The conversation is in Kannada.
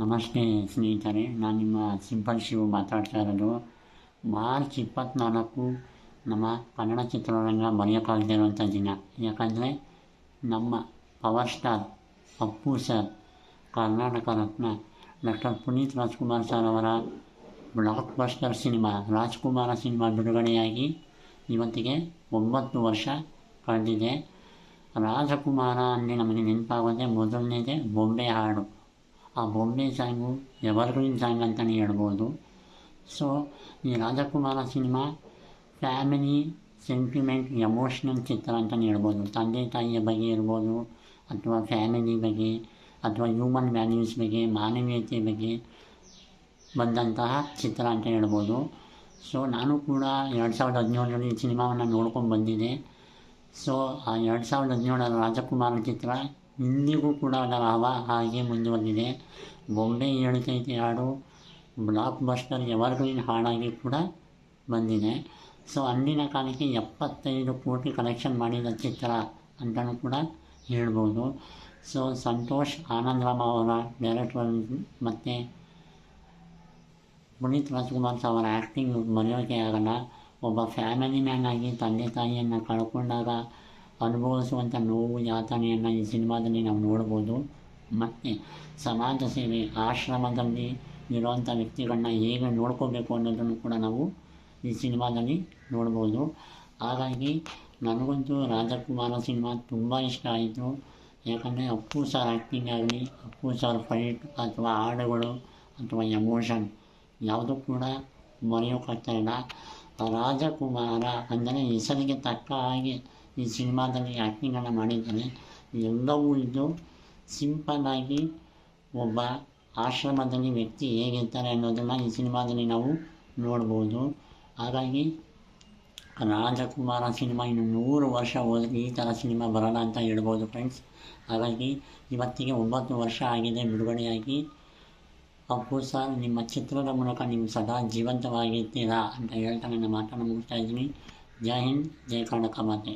ನಮಸ್ತೆ ಸ್ನೇಹಿತರೆ, ನಾನು ನಿಮ್ಮ ಸಿಂಪಲ್ ಶಿವು ಮಾತಾಡ್ತಾ ಇರೋದು. ಮಾರ್ಚ್ 24 ನಮ್ಮ ಕನ್ನಡ ಚಿತ್ರರಂಗ ಮರೆಯೋಕ್ಕಾಗದೇ ಇರುವಂಥ ದಿನ. ಯಾಕಂದರೆ ನಮ್ಮ power star Appu sir, Karnataka Ratna doctor Puneeth Rajkumar sir ಅವರ blockbuster cinema Rajakumara cinema ಬಿಡುಗಡೆಯಾಗಿ ಇವತ್ತಿಗೆ 9 ವರ್ಷ ಕಳೆದಿದೆ. ರಾಜಕುಮಾರ ಅಂದರೆ ನಮಗೆ ನೆನಪಾಗೋದೇ ಮೊದಲನೇದೇ ಬೊಂಬೆ ಹಾಡು. ಆ ಬೊಂಬೆ ಸಾಂಗು ಎವರ್ಗ್ರೀನ್ ಸಾಂಗ್ ಅಂತಲೇ ಹೇಳ್ಬೋದು. ಸೊ ಈ ರಾಜಕುಮಾರ ಸಿನಿಮಾ ಫ್ಯಾಮಿಲಿ ಸೆಂಟಿಮೆಂಟ್ ಎಮೋಷ್ನಲ್ ಚಿತ್ರ ಅಂತಲೇ ಹೇಳ್ಬೋದು. ತಂದೆ ತಾಯಿಯ ಬಗ್ಗೆ ಇರ್ಬೋದು, ಅಥವಾ ಫ್ಯಾಮಿಲಿ ಬಗ್ಗೆ, ಅಥವಾ ಹ್ಯೂಮನ್ ವ್ಯಾಲ್ಯೂಸ್ ಬಗ್ಗೆ, ಮಾನವೀಯತೆ ಬಗ್ಗೆ ಬಂದಂತಹ ಚಿತ್ರ ಅಂತ ಹೇಳ್ಬೋದು. ಸೊ ನಾನು ಕೂಡ 2017ರಲ್ಲಿ ಈ ಸಿನಿಮಾವನ್ನು ನೋಡ್ಕೊಂಡು ಬಂದಿದ್ದೆ. ಸೊ ಆ 2017ರ ರಾಜಕುಮಾರ ಚಿತ್ರ ಇಂದಿಗೂ ಕೂಡ ಅದರ ಹವಾ ಹಾಗೆ ಮುಂದುವರೆದಿದೆ. ಬೊಂಬೆ ಹೇಳ್ತೈತೆ ಹಾಡು ಬ್ಲಾಕ್ ಬಸ್ಟರ್ ಎವರ್ಗ್ರೀನ್ ಹಾಡಾಗಿ ಕೂಡ ಬಂದಿದೆ. ಸೊ ಅಂದಿನ ಕಾಲಕ್ಕೆ 75 ಕೋಟಿ ಕಲೆಕ್ಷನ್ ಮಾಡಿದ ಚಿತ್ರ ಅಂತಲೂ ಕೂಡ ಹೇಳ್ಬೋದು. ಸೊ ಸಂತೋಷ್ ಆನಂದರಾಮ್ ಅವರ ಡೈರೆಕ್ಟರ್ ಮತ್ತು ಪುನೀತ್ ರಾಜ್ಕುಮಾರ್ ಅವರ ಆ್ಯಕ್ಟಿಂಗ್ ಮರೆಯೋಕೆ ಆಗಲ್ಲ. ಒಬ್ಬ ಫ್ಯಾಮಿಲಿ ಮ್ಯಾನ್ ಆಗಿ ತಂದೆ ತಾಯಿಯನ್ನು ಕಳ್ಕೊಂಡಾಗ ಅನುಭವಿಸುವಂಥ ನೋವು ಯಾತನೆಯನ್ನು ಈ ಸಿನಿಮಾದಲ್ಲಿ ನಾವು ನೋಡ್ಬೋದು. ಮತ್ತು ಸಮಾಜ ಸೇವೆ, ಆಶ್ರಮದಲ್ಲಿ ಇರುವಂಥ ವ್ಯಕ್ತಿಗಳನ್ನ ಹೇಗೆ ನೋಡ್ಕೋಬೇಕು ಅನ್ನೋದನ್ನು ಕೂಡ ನಾವು ಈ ಸಿನಿಮಾದಲ್ಲಿ ನೋಡ್ಬೋದು. ಹಾಗಾಗಿ ನನಗಂತೂ ರಾಜಕುಮಾರ ಸಿನಿಮಾ ತುಂಬ ಇಷ್ಟ ಆಯಿತು. ಯಾಕಂದರೆ ಅಪ್ಪು ಸರ್ ಆ್ಯಕ್ಟಿಂಗ್ ಆಗಲಿ, ಅಪ್ಪು ಸರ್ ಫೈಟ್ ಅಥವಾ ಹಾಡುಗಳು ಅಥವಾ ಎಮೋಷನ್ ಯಾವುದೂ ಕೂಡ ಮರೆಯೋಕ್ಕಾಗ್ತಾಯಿಲ್ಲ. ರಾಜಕುಮಾರ ಅಂದರೆ ಹೆಸರಿಗೆ ತಕ್ಕ ಹಾಗೆ ಈ ಸಿನಿಮಾದಲ್ಲಿ ಆ್ಯಕ್ಟಿಂಗನ್ನು ಮಾಡಿದ್ದಾರೆ. ಎಲ್ಲವೂ ಇದ್ದು ಸಿಂಪಲ್ಲಾಗಿ ಒಬ್ಬ ಆಶ್ರಮದಲ್ಲಿ ವ್ಯಕ್ತಿ ಹೇಗಿರ್ತಾರೆ ಅನ್ನೋದನ್ನು ಈ ಸಿನಿಮಾದಲ್ಲಿ ನಾವು ನೋಡ್ಬೋದು. ಹಾಗಾಗಿ ರಾಜಕುಮಾರ ಸಿನಿಮಾ ಇನ್ನು 100 ವರ್ಷ ಹೋದರೆ ಈ ಥರ ಸಿನಿಮಾ ಬರೋಲ್ಲ ಅಂತ ಹೇಳ್ಬೋದು ಫ್ರೆಂಡ್ಸ್. ಹಾಗಾಗಿ ಇವತ್ತಿಗೆ 9 ವರ್ಷ ಆಗಿದೆ ಬಿಡುಗಡೆಯಾಗಿ. ಅಪ್ಪು ಸರ್, ನಿಮ್ಮ ಚಿತ್ರದ ಮೂಲಕ ನೀವು ಸದಾ ಜೀವಂತವಾಗಿರ್ತೀರಾ ಅಂತ ಹೇಳ್ತಾ ನನ್ನ ಮಾತನ್ನು ಮುಗಿಸ್ತಾ ಇದ್ದೀನಿ. ಜೈ ಹಿಂದ್, ಜೈ ಕರ್ನಾಟಕ ಮಾತೆ.